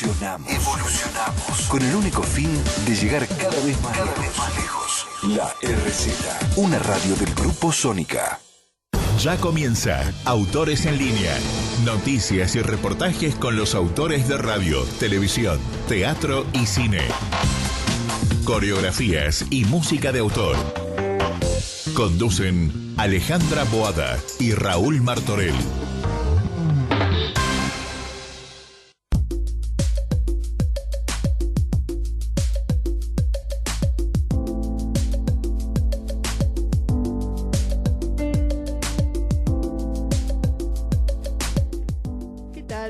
Evolucionamos. Con el único fin de llegar cada vez más lejos. La RZ, una radio del Grupo Sónica. Ya comienza Autores en Línea. Noticias y reportajes con los autores de radio, televisión, teatro y cine. Coreografías y música de autor. Conducen Alejandra Boada y Raúl Martorell.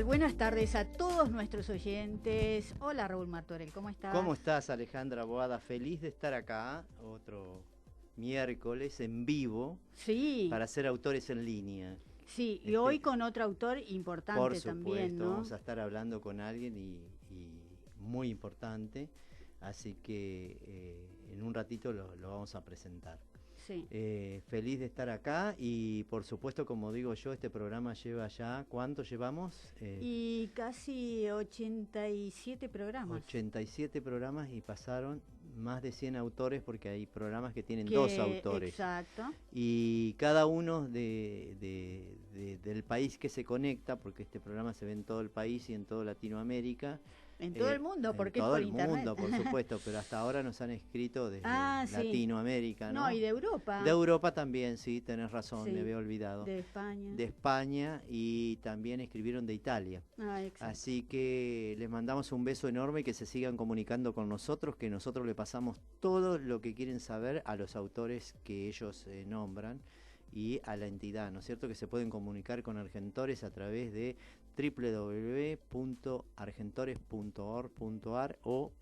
Buenas tardes a todos nuestros oyentes. Hola Raúl Martorell, ¿cómo estás? ¿Cómo estás, Alejandra Boada? Feliz de estar acá, otro miércoles en vivo, sí, para hacer Autores en Línea. Sí, y hoy con otro autor importante por supuesto, también, ¿no? Vamos a estar hablando con alguien y muy importante, así que en un ratito lo vamos a presentar. Sí. Feliz de estar acá y por supuesto, como digo yo, este programa lleva ya, ¿cuánto llevamos? Y casi 87 programas. 87 programas y pasaron más de 100 autores porque hay programas que tienen dos autores. Exacto. Y cada uno del país que se conecta, porque este programa se ve en todo el país y en toda Latinoamérica. En todo el mundo, porque es todo por el internet. mundo, por supuesto, pero hasta ahora nos han escrito desde sí. Latinoamérica, ¿no? No, y de Europa. De Europa también, sí, tenés razón, Sí, me había olvidado. de España. De España y también escribieron de Italia. Exacto. Así que les mandamos un beso enorme y que se sigan comunicando con nosotros, que nosotros le pasamos todo lo que quieren saber a los autores que ellos nombran y a la entidad, ¿no es cierto? Que se pueden comunicar con Argentores a través de www.argentores.org.ar o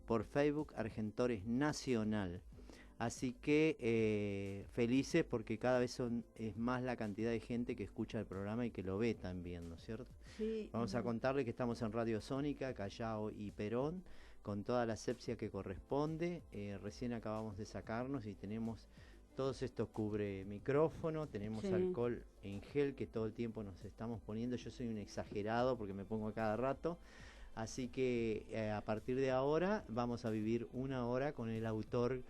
por Facebook Argentores Nacional. Así que felices porque cada vez es más la cantidad de gente que escucha el programa y que lo ve también, ¿no es cierto? Sí. Vamos a contarles que estamos en Radio Sónica, Callao y Perón, con toda la asepsia que corresponde. Recién acabamos de sacarnos y tenemos todos estos cubre micrófono, tenemos alcohol en gel que todo el tiempo nos estamos poniendo. Yo soy un exagerado porque me pongo a cada rato. Así que a partir de ahora vamos a vivir una hora con el autor,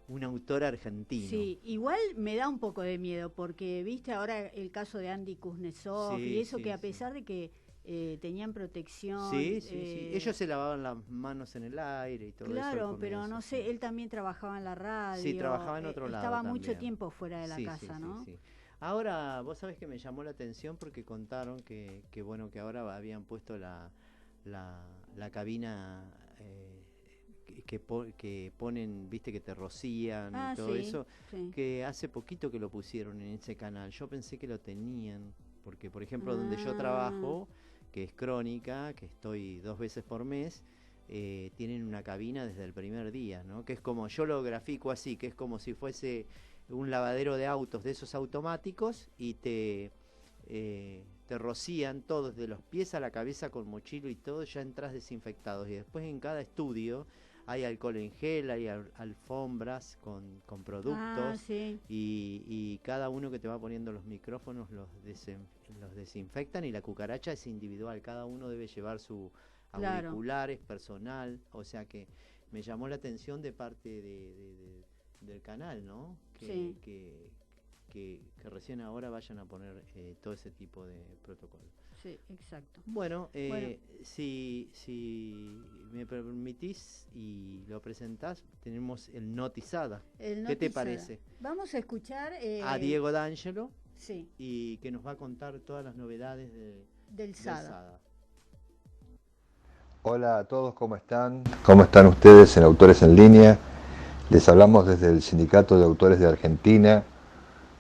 un autor argentino. Sí, igual me da un poco de miedo porque viste ahora el caso de Andy Kuznetsov y eso que a pesar de que tenían protección. Sí. Ellos se lavaban las manos en el aire y todo eso. Claro, pero no sé, él también trabajaba en la radio. Sí, trabajaba en otro lado. Estaba también mucho tiempo fuera de la casa, ¿no? Sí. Ahora, vos sabés que me llamó la atención porque contaron que bueno, que ahora habían puesto la cabina que ponen, viste, que te rocían y todo eso, que hace poquito que lo pusieron en ese canal. Yo pensé que lo tenían, porque por ejemplo donde yo trabajo, que es Crónica, que estoy 2 veces por mes, tienen una cabina desde el primer día, ¿no? Que es como, yo lo grafico así, que es como si fuese un lavadero de autos de esos automáticos y te rocían todos de los pies a la cabeza con mochilo y todo, ya entras desinfectados. Y después en cada estudio hay alcohol en gel, hay alfombras con productos y cada uno que te va poniendo los micrófonos los desinfectan y la cucaracha es individual, cada uno debe llevar su auriculares personal, o sea que me llamó la atención de parte del canal, ¿no? Que recién ahora vayan a poner todo ese tipo de protocolo. Sí, exacto. Bueno, si me permitís y lo presentás, tenemos el Notizada. ¿Qué te parece? Vamos a escuchar a Diego D'Angelo, sí, y que nos va a contar todas las novedades del SADA. Hola a todos, ¿cómo están? ¿Cómo están ustedes en Autores en Línea? Les hablamos desde el Sindicato de Autores de Argentina.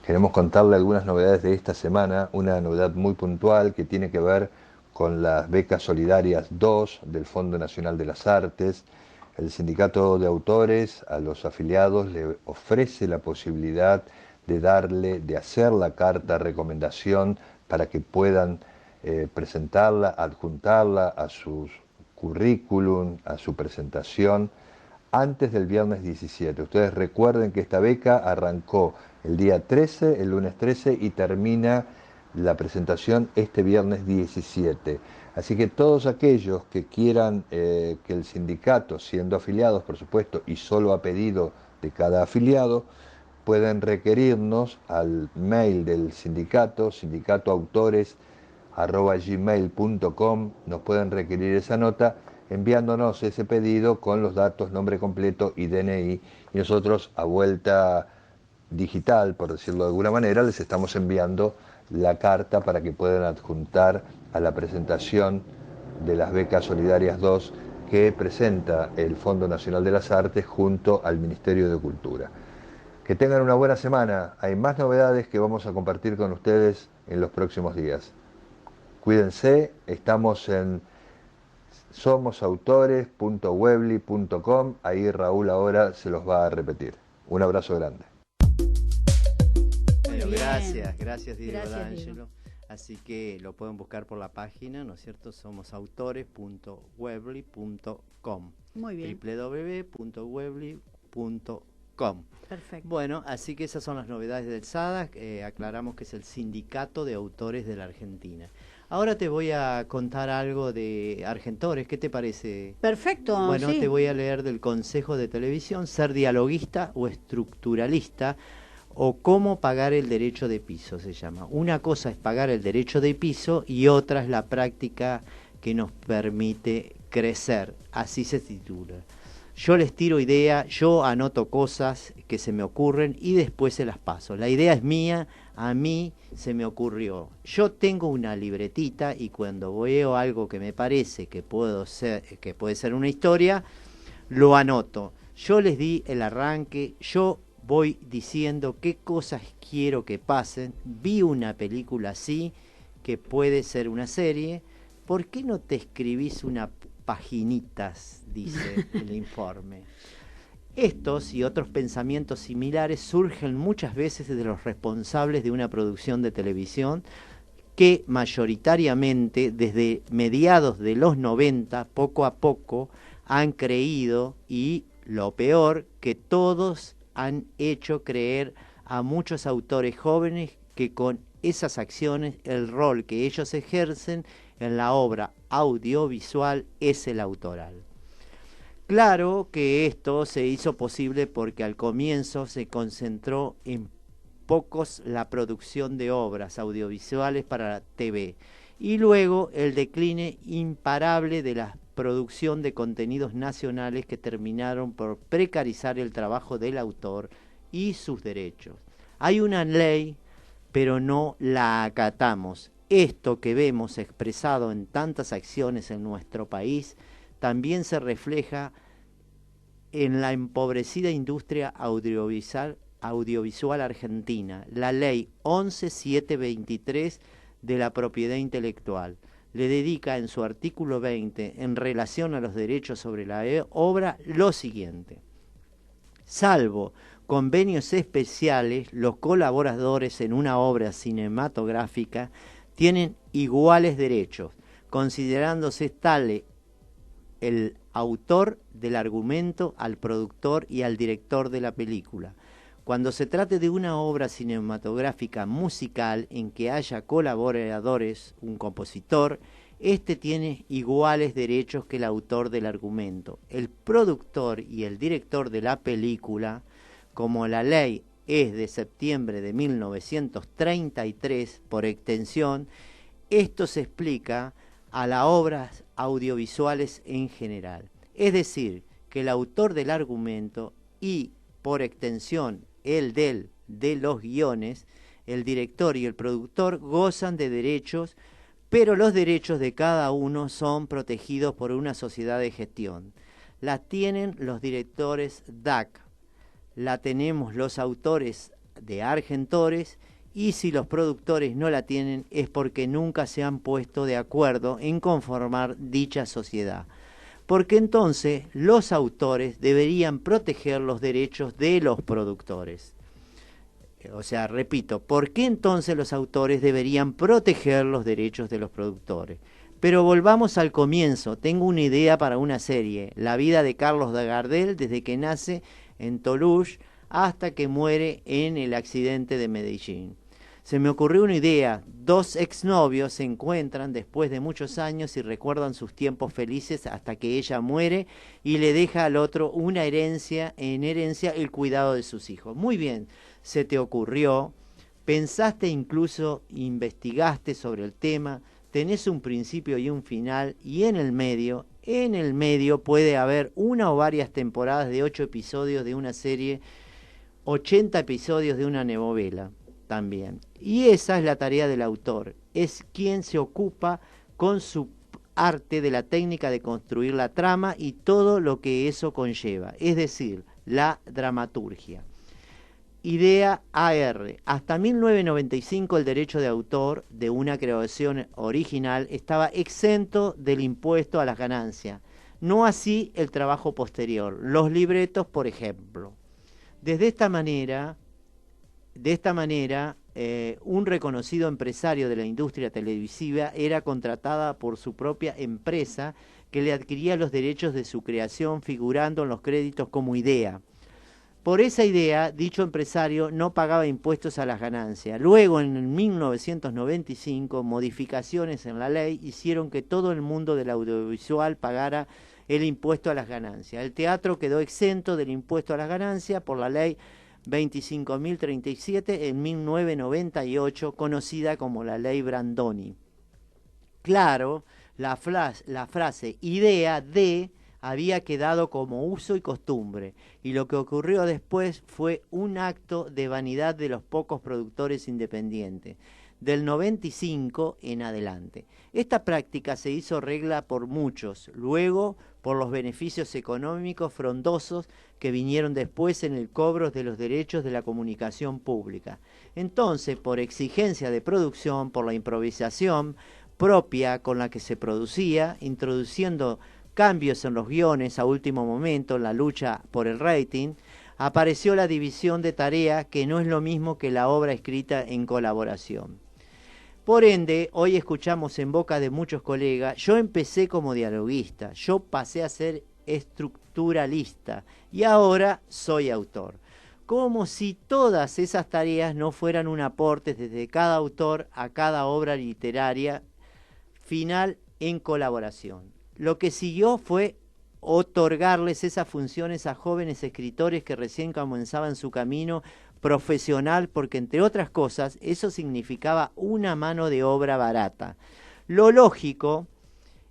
Queremos contarle algunas novedades de esta semana, una novedad muy puntual que tiene que ver con las becas solidarias 2 del Fondo Nacional de las Artes. El Sindicato de Autores a los afiliados le ofrece la posibilidad de hacer la carta recomendación para que puedan presentarla, adjuntarla a su currículum, a su presentación, antes del viernes 17. Ustedes recuerden que esta beca arrancó el día 13, el lunes 13, y termina la presentación este viernes 17. Así que todos aquellos que quieran que el sindicato, siendo afiliados por supuesto, y solo a pedido de cada afiliado, pueden requerirnos al mail del sindicato, sindicatoautores@gmail.com, nos pueden requerir esa nota enviándonos ese pedido con los datos, nombre completo y DNI, y nosotros a vuelta digital, por decirlo de alguna manera, les estamos enviando la carta para que puedan adjuntar a la presentación de las becas solidarias 2 que presenta el Fondo Nacional de las Artes junto al Ministerio de Cultura. Que tengan una buena semana. Hay más novedades que vamos a compartir con ustedes en los próximos días. Cuídense, estamos en somosautores.webly.com, ahí Raúl ahora se los va a repetir. Un abrazo grande. Bueno, gracias Diego D'Angelo. Así que lo pueden buscar por la página, ¿no es cierto? Somosautores.webly.com. Muy bien. www.webly.com. Perfecto. Bueno, así que esas son las novedades del SADA. Aclaramos que es el Sindicato de Autores de la Argentina. Ahora te voy a contar algo de Argentores, ¿qué te parece? Perfecto. Bueno, sí. Te voy a leer del Consejo de Televisión, ser dialoguista o estructuralista, o cómo pagar el derecho de piso, se llama. Una cosa es pagar el derecho de piso y otra es la práctica que nos permite crecer, así se titula. Yo les tiro idea, yo anoto cosas que se me ocurren y después se las paso. La idea es mía, a mí se me ocurrió. Yo tengo una libretita y cuando veo algo que me parece que puede ser una historia, lo anoto. Yo les di el arranque, yo voy diciendo qué cosas quiero que pasen. Vi una película así, que puede ser una serie. ¿Por qué no te escribís unas paginitas? Dice el informe. Estos y otros pensamientos similares surgen muchas veces de los responsables de una producción de televisión que mayoritariamente desde mediados de los 90, poco a poco, han creído, y lo peor, que todos han hecho creer a muchos autores jóvenes que con esas acciones el rol que ellos ejercen en la obra audiovisual es el autoral. Claro que esto se hizo posible porque al comienzo se concentró en pocos la producción de obras audiovisuales para la TV y luego el decline imparable de la producción de contenidos nacionales que terminaron por precarizar el trabajo del autor y sus derechos. Hay una ley, pero no la acatamos. Esto que vemos expresado en tantas acciones en nuestro país también se refleja en la empobrecida industria audiovisual argentina, la ley 11723 de la propiedad intelectual. Le dedica en su artículo 20, en relación a los derechos sobre la obra, lo siguiente: salvo convenios especiales, los colaboradores en una obra cinematográfica tienen iguales derechos, considerándose tal el autor del argumento, al productor y al director de la película. Cuando se trate de una obra cinematográfica musical en que haya colaboradores, un compositor, este tiene iguales derechos que el autor del argumento. El productor y el director de la película, como la ley es de septiembre de 1933, por extensión, esto se explica a las obras audiovisuales en general. Es decir, que el autor del argumento y, por extensión, el de los guiones, el director y el productor gozan de derechos, pero los derechos de cada uno son protegidos por una sociedad de gestión. La tienen los directores DAC, la tenemos los autores de Argentores, y si los productores no la tienen es porque nunca se han puesto de acuerdo en conformar dicha sociedad. Porque entonces los autores deberían proteger los derechos de los productores. O sea, repito, ¿por qué entonces los autores deberían proteger los derechos de los productores? Pero volvamos al comienzo. Tengo una idea para una serie, la vida de Carlos de Gardel desde que nace en Toulouse hasta que muere en el accidente de Medellín. Se me ocurrió una idea. 2 exnovios se encuentran después de muchos años y recuerdan sus tiempos felices hasta que ella muere y le deja al otro en herencia el cuidado de sus hijos. Muy bien, se te ocurrió, pensaste, incluso investigaste sobre el tema, tenés un principio y un final, y en el medio puede haber una o varias temporadas de 8 episodios de una serie, 80 episodios de una novela también. Y esa es la tarea del autor, es quien se ocupa con su arte de la técnica de construir la trama y todo lo que eso conlleva, es decir, la dramaturgia. Idea AR. Hasta 1995 el derecho de autor de una creación original estaba exento del impuesto a las ganancias. No así el trabajo posterior, los libretos, por ejemplo. De esta manera, un reconocido empresario de la industria televisiva era contratada por su propia empresa que le adquiría los derechos de su creación figurando en los créditos como idea. Por esa idea, dicho empresario no pagaba impuestos a las ganancias. Luego, en 1995, modificaciones en la ley hicieron que todo el mundo del audiovisual pagara el impuesto a las ganancias. El teatro quedó exento del impuesto a las ganancias por la ley 25.037 en 1998, conocida como la ley Brandoni. Claro, la frase idea de había quedado como uso y costumbre, y lo que ocurrió después fue un acto de vanidad de los pocos productores independientes, del 95 en adelante. Esta práctica se hizo regla por muchos, luego por los beneficios económicos frondosos que vinieron después en el cobro de los derechos de la comunicación pública. Entonces, por exigencia de producción, por la improvisación propia con la que se producía, introduciendo cambios en los guiones a último momento en la lucha por el rating, apareció la división de tarea, que no es lo mismo que la obra escrita en colaboración. Por ende, hoy escuchamos en boca de muchos colegas, yo empecé como dialoguista, yo pasé a ser estructuralista y ahora soy autor. Como si todas esas tareas no fueran un aporte desde cada autor a cada obra literaria final en colaboración. Lo que siguió fue otorgarles esas funciones a jóvenes escritores que recién comenzaban su camino profesional, porque entre otras cosas eso significaba una mano de obra barata. Lo lógico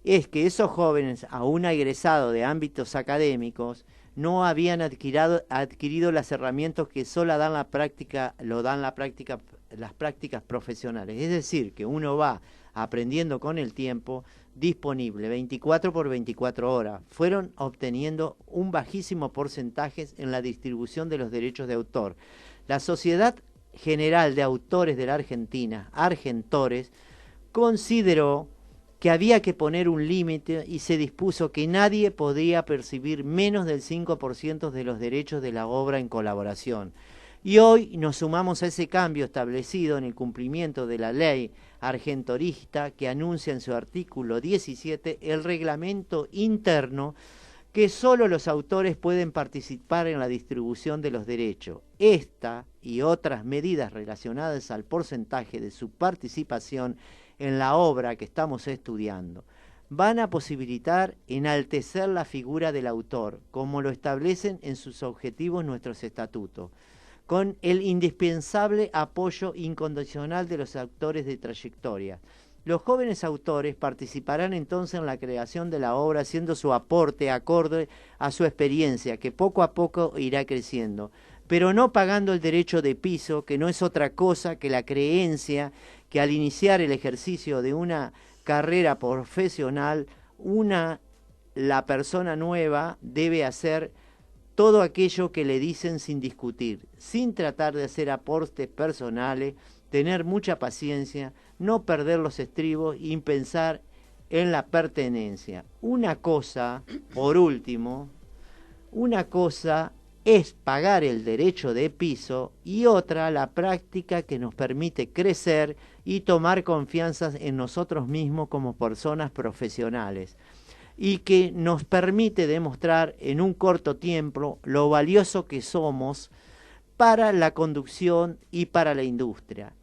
es que esos jóvenes, aún egresados de ámbitos académicos, no habían adquirido las herramientas que solo dan las prácticas profesionales. Es decir, que uno va aprendiendo con el tiempo, disponible 24 por 24 horas. Fueron obteniendo un bajísimo porcentaje en la distribución de los derechos de autor. La Sociedad General de Autores de la Argentina, Argentores, consideró que había que poner un límite y se dispuso que nadie podía percibir menos del 5% de los derechos de la obra en colaboración. Y hoy nos sumamos a ese cambio establecido en el cumplimiento de la ley argentorista, que anuncia en su artículo 17 el reglamento interno que solo los autores pueden participar en la distribución de los derechos. Esta y otras medidas relacionadas al porcentaje de su participación en la obra que estamos estudiando van a posibilitar enaltecer la figura del autor, como lo establecen en sus objetivos nuestros estatutos, con el indispensable apoyo incondicional de los autores de trayectoria. Los jóvenes autores participarán entonces en la creación de la obra, haciendo su aporte acorde a su experiencia, que poco a poco irá creciendo, pero no pagando el derecho de piso, que no es otra cosa que la creencia que al iniciar el ejercicio de una carrera profesional, la persona nueva debe hacer todo aquello que le dicen sin discutir, sin tratar de hacer aportes personales, tener mucha paciencia, no perder los estribos y pensar en la pertenencia. Una cosa, por último, una cosa es pagar el derecho de piso y otra la práctica que nos permite crecer y tomar confianza en nosotros mismos como personas profesionales, y que nos permite demostrar en un corto tiempo lo valioso que somos para la conducción y para la industria.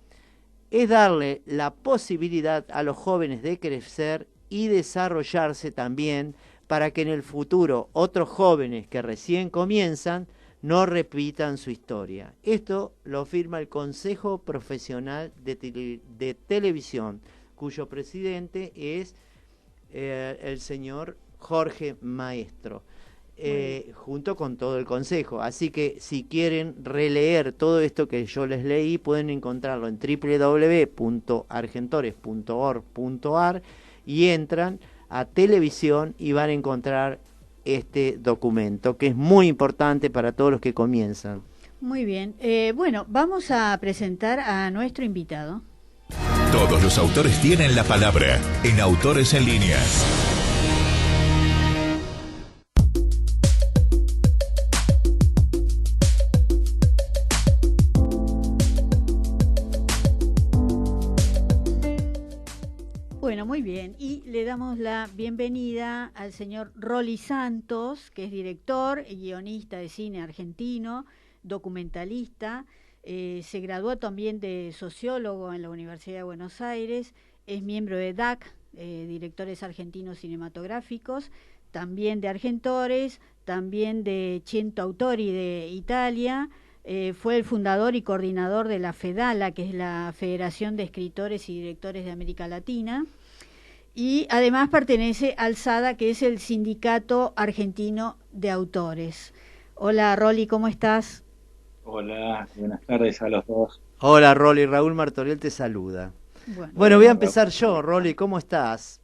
es darle la posibilidad a los jóvenes de crecer y desarrollarse también para que en el futuro otros jóvenes que recién comienzan no repitan su historia. Esto lo firma el Consejo Profesional de Televisión, cuyo presidente es el señor Jorge Maestro, junto con todo el Consejo. Así que si quieren releer todo esto que yo les leí, pueden encontrarlo en www.argentores.org.ar y entran a televisión y van a encontrar este documento, que es muy importante para todos los que comienzan. Muy bien. Bueno, vamos a presentar a nuestro invitado. Todos los autores tienen la palabra en Autores en Línea. Bueno, muy bien. Y le damos la bienvenida al señor Rolly Santos, que es director y guionista de cine argentino, documentalista. Se graduó también de sociólogo en la Universidad de Buenos Aires. Es miembro de DAC, Directores Argentinos Cinematográficos, también de Argentores, también de Cento Autori de Italia. Fue el fundador y coordinador de la FEDALA, que es la Federación de Escritores y Directores de América Latina, y además pertenece al SADA, que es el Sindicato Argentino de Autores. Hola, Rolly, ¿cómo estás? Hola, buenas tardes a los dos. Hola, Rolly, Raúl Martoriel te saluda. Bueno, voy a empezar yo. Rolly, ¿cómo estás?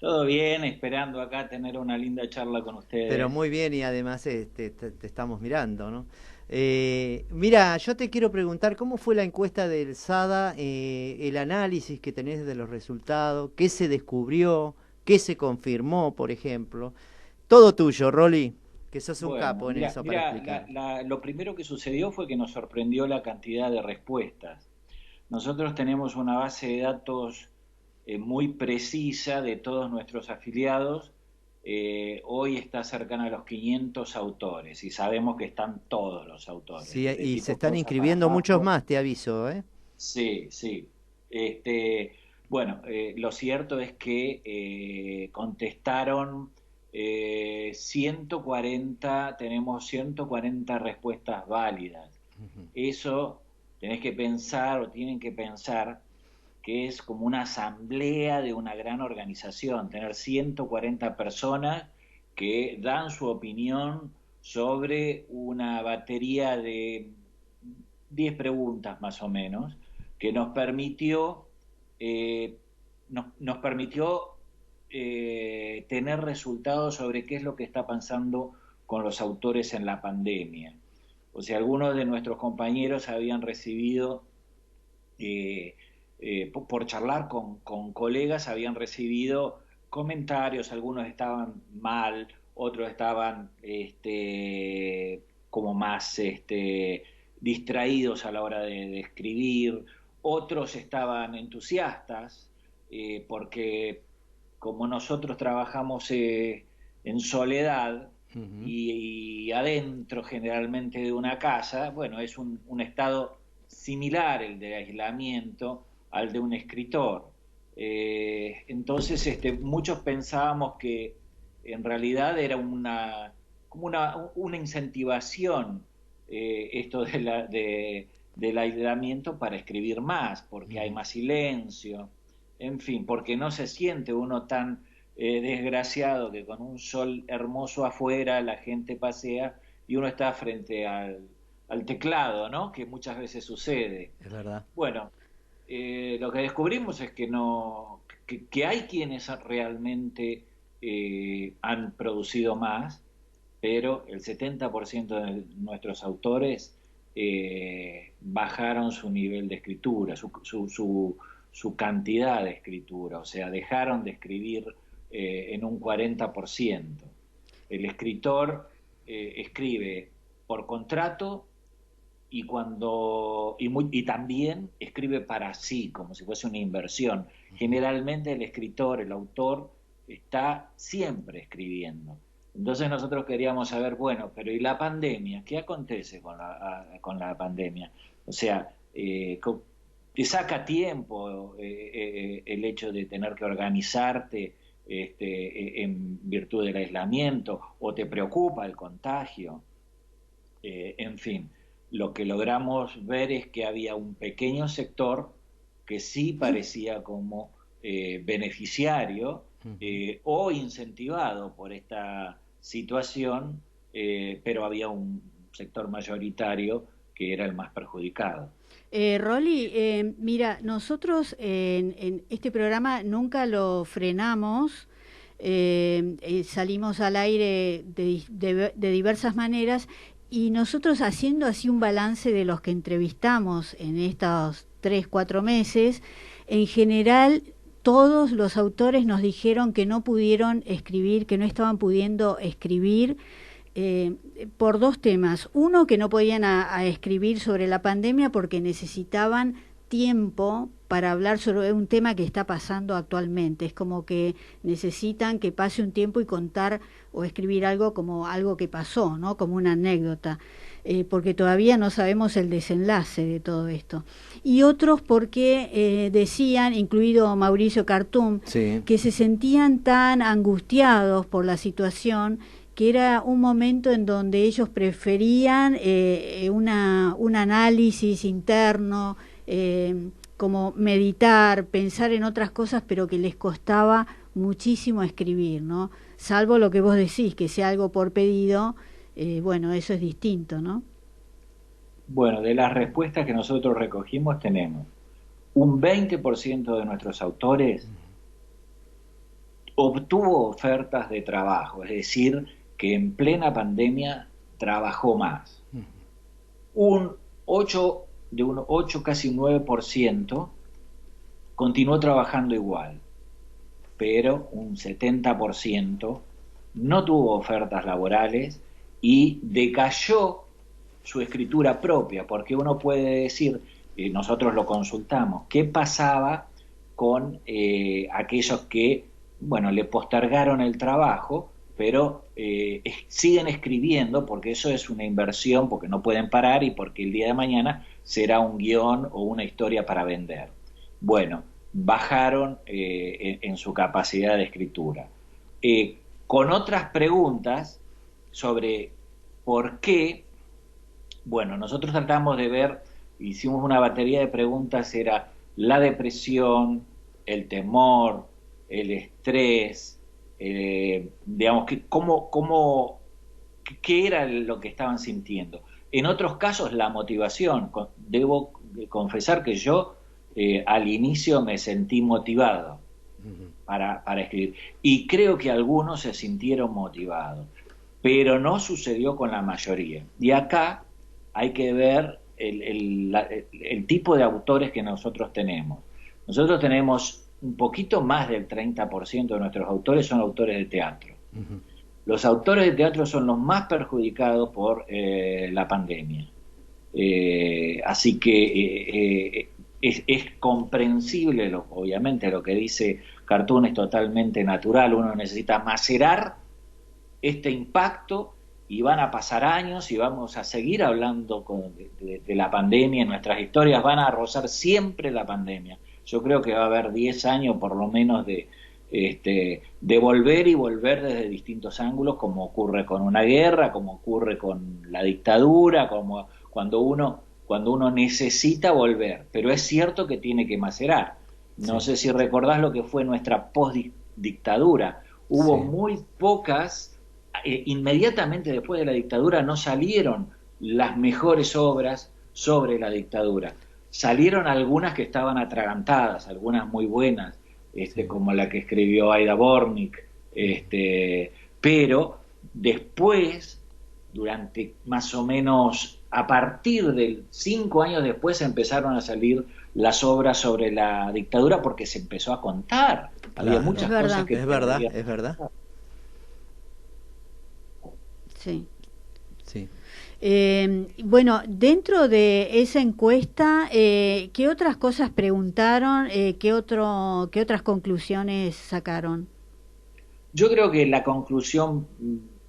Todo bien, esperando acá tener una linda charla con ustedes. Pero muy bien, y además te estamos mirando, ¿no? Mira, yo te quiero preguntar, ¿cómo fue la encuesta del SADA, el análisis que tenés de los resultados, qué se descubrió, qué se confirmó, por ejemplo? Todo tuyo, Rolly, que sos un capo en eso para explicar. Lo primero que sucedió fue que nos sorprendió la cantidad de respuestas. Nosotros tenemos una base de datos muy precisa de todos nuestros afiliados. Hoy está cercana a los 500 autores y sabemos que están todos los autores. Sí, y se están inscribiendo muchos más, te aviso, ¿eh? Sí, sí. Bueno, lo cierto es que contestaron 140, tenemos 140 respuestas válidas. Eso tenés que pensar, o tienen que pensar, que es como una asamblea de una gran organización, tener 140 personas que dan su opinión sobre una batería de 10 preguntas más o menos, que nos permitió tener resultados sobre qué es lo que está pasando con los autores en la pandemia. O sea, algunos de nuestros compañeros habían recibido por charlar con colegas, habían recibido comentarios, algunos estaban mal, otros estaban como más distraídos a la hora de escribir, otros estaban entusiastas, porque como nosotros trabajamos en soledad y adentro generalmente de una casa, bueno, es un estado similar el de aislamiento al de un escritor. Entonces muchos pensábamos que en realidad era como una incentivación esto del aislamiento para escribir más, porque hay más silencio, en fin, porque no se siente uno tan desgraciado que con un sol hermoso afuera la gente pasea y uno está frente al teclado, ¿no? Que muchas veces sucede. Es verdad. Bueno, lo que descubrimos es que hay quienes realmente han producido más, pero el 70% de nuestros autores bajaron su nivel de escritura, su cantidad de escritura, o sea, dejaron de escribir en un 40%. El escritor escribe por contrato y también escribe para sí, como si fuese una inversión. Generalmente el escritor, el autor, está siempre escribiendo. Entonces nosotros queríamos saber, bueno, pero ¿y la pandemia? ¿Qué acontece con la pandemia? O sea, te saca tiempo el hecho de tener que organizarte en virtud del aislamiento, o te preocupa el contagio. En fin, lo que logramos ver es que había un pequeño sector que sí parecía como beneficiario o incentivado por esta situación, pero había un sector mayoritario que era el más perjudicado. Rolly, mira, nosotros en este programa nunca lo frenamos, salimos al aire de diversas maneras, y nosotros haciendo así un balance de los que entrevistamos en estos 3-4 meses, en general todos los autores nos dijeron que no pudieron escribir, que no estaban pudiendo escribir, por 2 temas. Uno, que no podían a escribir sobre la pandemia porque necesitaban tiempo para hablar sobre un tema que está pasando actualmente. Es como que necesitan que pase un tiempo y contar o escribir algo como algo que pasó, ¿no? Como una anécdota, porque todavía no sabemos el desenlace de todo esto. Y otros porque decían, incluido Mauricio Cartum, sí, que se sentían tan angustiados por la situación que era un momento en donde ellos preferían un análisis interno, como meditar, pensar en otras cosas, pero que les costaba muchísimo escribir, ¿no? Salvo lo que vos decís, que sea algo por pedido, bueno, eso es distinto, ¿no? Bueno, de las respuestas que nosotros recogimos tenemos un 20% de nuestros autores obtuvo ofertas de trabajo, es decir, que en plena pandemia trabajó más. Un 8, casi un 9% continuó trabajando igual, pero un 70% no tuvo ofertas laborales y decayó su escritura propia, porque uno puede decir, nosotros lo consultamos, ¿qué pasaba con aquellos que, bueno, le postergaron el trabajo, pero siguen escribiendo, porque eso es una inversión, porque no pueden parar y porque el día de mañana será un guión o una historia para vender? Bueno, bajaron en su capacidad de escritura. Con otras preguntas sobre por qué, bueno, nosotros tratamos de ver, hicimos una batería de preguntas, era la depresión, el temor, el estrés, digamos, ¿qué era lo que estaban sintiendo? En otros casos, la motivación. Debo confesar que yo al inicio me sentí motivado para escribir, y creo que algunos se sintieron motivados, pero no sucedió con la mayoría. Y acá hay que ver el tipo de autores que nosotros tenemos. Nosotros tenemos un poquito más del 30% de nuestros autores son autores de teatro. Los autores de teatro son los más perjudicados por la pandemia. Así que es comprensible, obviamente lo que dice Cartum es totalmente natural. Uno necesita macerar este impacto, y van a pasar años y vamos a seguir hablando de la pandemia. En nuestras historias van a rozar siempre la pandemia. Yo creo que va a haber 10 años por lo menos de volver y volver desde distintos ángulos, como ocurre con una guerra, como ocurre con la dictadura, como cuando uno necesita volver. Pero es cierto que tiene que macerar. No sé si recordás lo que fue nuestra post-dictadura. Hubo muy pocas, inmediatamente después de la dictadura no salieron las mejores obras sobre la dictadura. Salieron algunas que estaban atragantadas, algunas muy buenas, como la que escribió Aida Bornik, pero después, durante más o menos, a partir de 5 años después, empezaron a salir las obras sobre la dictadura, porque se empezó a contar. Había muchas cosas que... Es verdad. Sí. Sí. Bueno, dentro de esa encuesta, ¿qué otras cosas preguntaron? ¿Qué otras conclusiones sacaron? Yo creo que la conclusión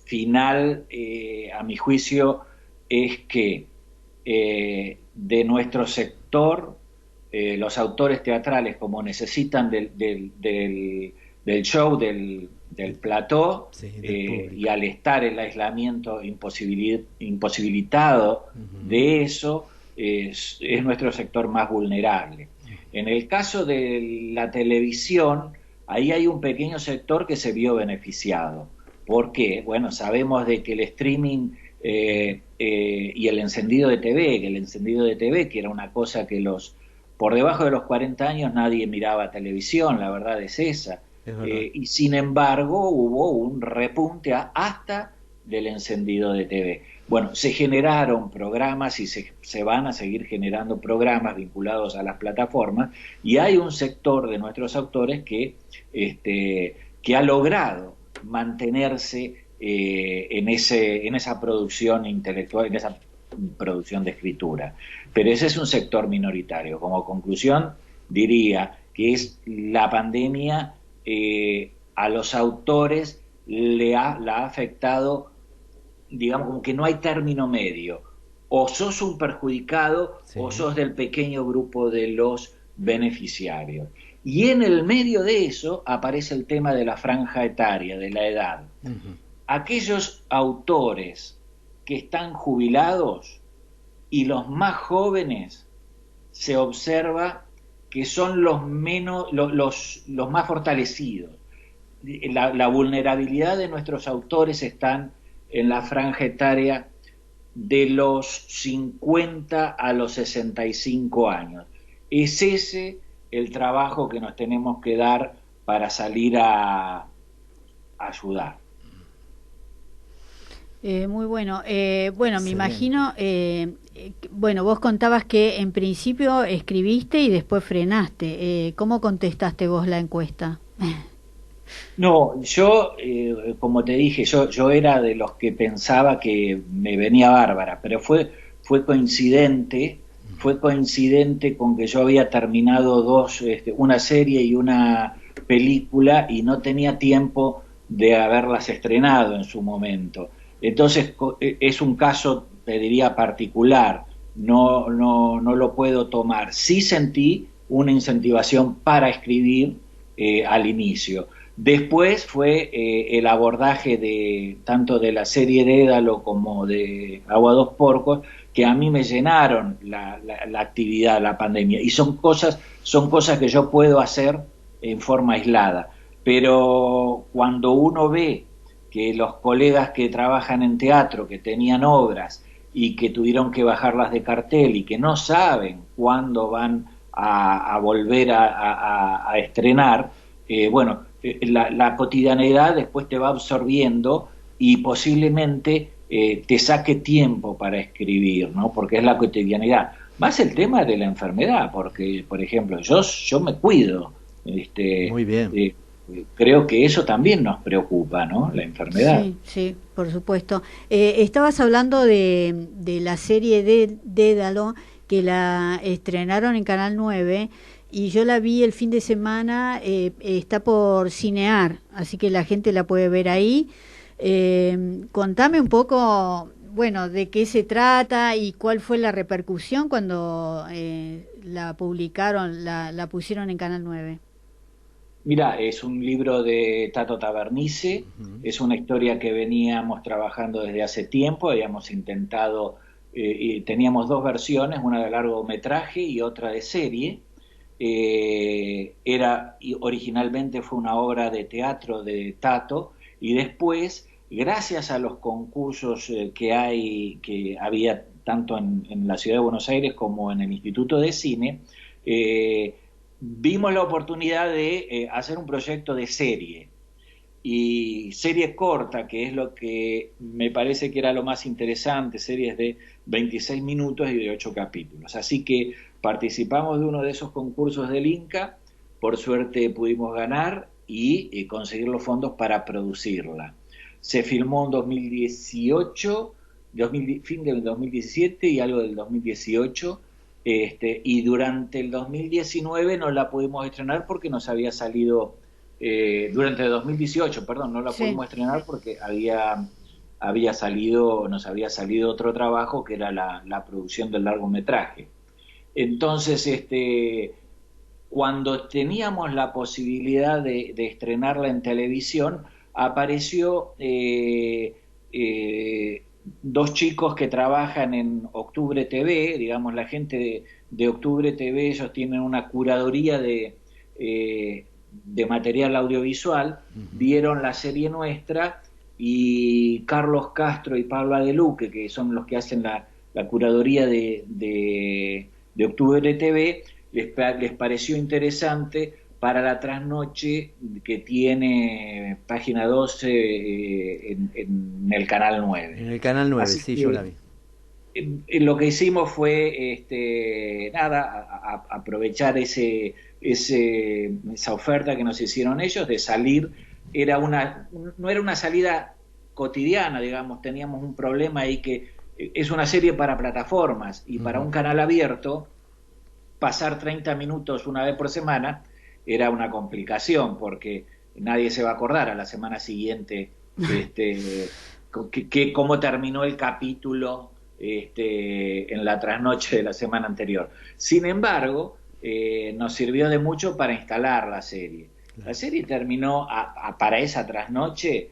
final, a mi juicio, es que de nuestro sector los autores teatrales, como necesitan del show, del plató, sí, y al estar el aislamiento imposibilitado de eso, es nuestro sector más vulnerable. En el caso de la televisión, ahí hay un pequeño sector que se vio beneficiado. ¿Por qué? Bueno, sabemos de que el streaming y el encendido de TV, que era una cosa que por debajo de los 40 años nadie miraba televisión, la verdad es esa. Y sin embargo hubo un repunte hasta del encendido de TV. Bueno, se generaron programas y se van a seguir generando programas vinculados a las plataformas, y hay un sector de nuestros autores que ha logrado mantenerse en esa producción intelectual, en esa producción de escritura. Pero ese es un sector minoritario. Como conclusión, diría que es la pandemia a los autores la ha afectado, digamos, como que no hay término medio. O sos un perjudicado, sí, o sos del pequeño grupo de los beneficiarios. Y en el medio de eso aparece el tema de la franja etaria, de la edad. Aquellos autores que están jubilados y los más jóvenes, se observa que son los más fortalecidos. La vulnerabilidad de nuestros autores están en la franja etaria de los 50 a los 65 años. Es ese el trabajo que nos tenemos que dar para salir a ayudar. Muy bueno. Bueno, me imagino, bueno, vos contabas que en principio escribiste y después frenaste. ¿Cómo contestaste vos la encuesta? No, yo, como te dije, yo era de los que pensaba que me venía bárbara, pero fue coincidente con que yo había terminado una serie y una película, y no tenía tiempo de haberlas estrenado en su momento. Entonces es un caso, te diría, particular, no lo puedo tomar. Sí sentí una incentivación para escribir al inicio. Después fue el abordaje tanto de la serie Dédalo como de Agua a dos Porcos, que a mí me llenaron la actividad, la pandemia, y son cosas que yo puedo hacer en forma aislada. Pero cuando uno ve que los colegas que trabajan en teatro, que tenían obras y que tuvieron que bajarlas de cartel y que no saben cuándo van a volver a estrenar, bueno, la cotidianeidad después te va absorbiendo y posiblemente te saque tiempo para escribir, ¿no? Porque es la cotidianidad. Más el tema de la enfermedad, porque, por ejemplo, yo me cuido. Muy bien. Creo que eso también nos preocupa, ¿no? La enfermedad. Sí, sí, por supuesto. Estabas hablando de la serie de Dédalo, que la estrenaron en Canal 9, y yo la vi el fin de semana, está por Cinear, así que la gente la puede ver ahí. Contame un poco, bueno, de qué se trata y cuál fue la repercusión cuando la publicaron, la pusieron en Canal 9. Mira, es un libro de Tato Tabernice, es una historia que veníamos trabajando desde hace tiempo, habíamos intentado, teníamos dos versiones, una de largometraje y otra de serie. Originalmente fue una obra de teatro de Tato, y después, gracias a los concursos que había tanto en la Ciudad de Buenos Aires como en el Instituto de Cine, vimos la oportunidad de hacer un proyecto de serie, y serie corta, que es lo que me parece que era lo más interesante, series de 26 minutos y de 8 capítulos. Así que participamos de uno de esos concursos del Inca, por suerte pudimos ganar y conseguir los fondos para producirla. Se filmó en 2018, fin del 2017 y algo del 2018, y durante el 2019 no la pudimos estrenar porque nos había salido, durante el 2018, perdón, no la pudimos estrenar porque nos había salido otro trabajo que era la producción del largometraje. Entonces, cuando teníamos la posibilidad de estrenarla en televisión, apareció dos chicos que trabajan en Octubre TV, digamos, la gente de Octubre TV, ellos tienen una curaduría de material audiovisual, vieron la serie nuestra, y Carlos Castro y Pablo Adeluque, que son los que hacen la curaduría de Octubre TV, les pareció interesante para la trasnoche que tiene Página 12 en el Canal 9. En el Canal 9, así sí, yo la vi. Lo que hicimos fue aprovechar esa oferta que nos hicieron ellos de salir. No era una salida cotidiana, digamos, teníamos un problema ahí, que es una serie para plataformas, y para un canal abierto pasar 30 minutos una vez por semana era una complicación, porque nadie se va a acordar a la semana siguiente cómo terminó el capítulo en la trasnoche de la semana anterior. Sin embargo, nos sirvió de mucho para instalar la serie. La serie terminó para esa trasnoche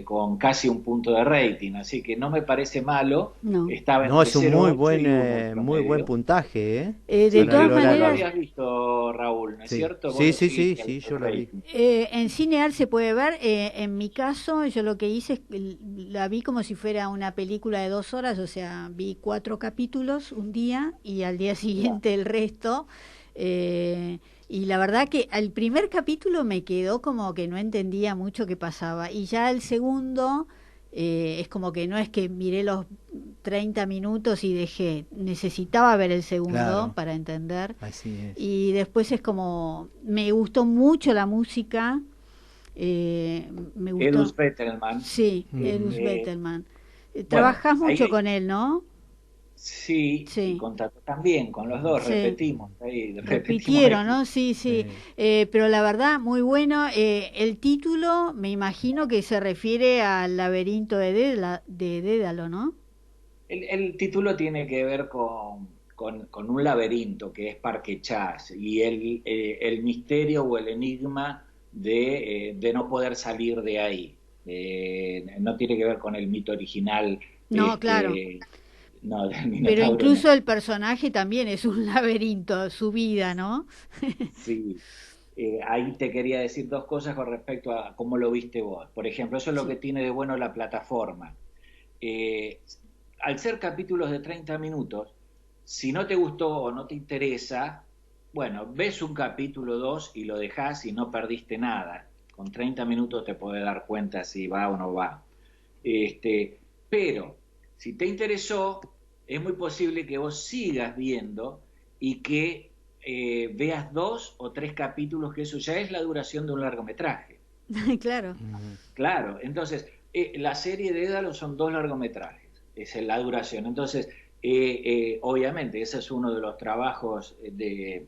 con casi 1 punto de rating, así que no me parece malo. No, es un muy buen puntaje. De todas maneras, lo habías visto, Raúl, ¿no es cierto? Sí, yo lo vi. En Cinear se puede ver. En mi caso, yo lo que hice es la vi como si fuera una película de 2 horas, o sea, vi 4 capítulos un día y al día siguiente el resto. Y la verdad que al primer capítulo me quedó como que no entendía mucho qué pasaba, y ya el segundo es como que no es que miré los 30 minutos y dejé, necesitaba ver el segundo para entender. Así es. Y después es como, me gustó mucho la música, me gustó. Edus Bettelman. Sí, Edus Bettelman. Trabajás mucho con él, ¿no? Sí, y con Tato también, con los dos, repetimos. Repitieron, ¿no? Sí. Pero la verdad, muy bueno. El título, me imagino que se refiere al laberinto de Dédalo, ¿no? El título tiene que ver con un laberinto que es Parque Chas, y el misterio o el enigma de no poder salir de ahí. No tiene que ver con el mito original. No, claro. No, pero incluso el personaje también es un laberinto, su vida, ¿no? Sí. Ahí te quería decir 2 cosas con respecto a cómo lo viste vos. Por ejemplo, eso es lo que tiene de bueno la plataforma. Al ser capítulos de 30 minutos, si no te gustó o no te interesa, bueno, ves un capítulo 2 y lo dejás y no perdiste nada. Con 30 minutos te podés dar cuenta si va o no va. Pero si te interesó, es muy posible que vos sigas viendo y que veas 2 o 3 capítulos, que eso ya es la duración de un largometraje. Claro. Claro, entonces, la serie de Dédalo son 2 largometrajes, esa es la duración. Entonces, obviamente, ese es uno de los trabajos que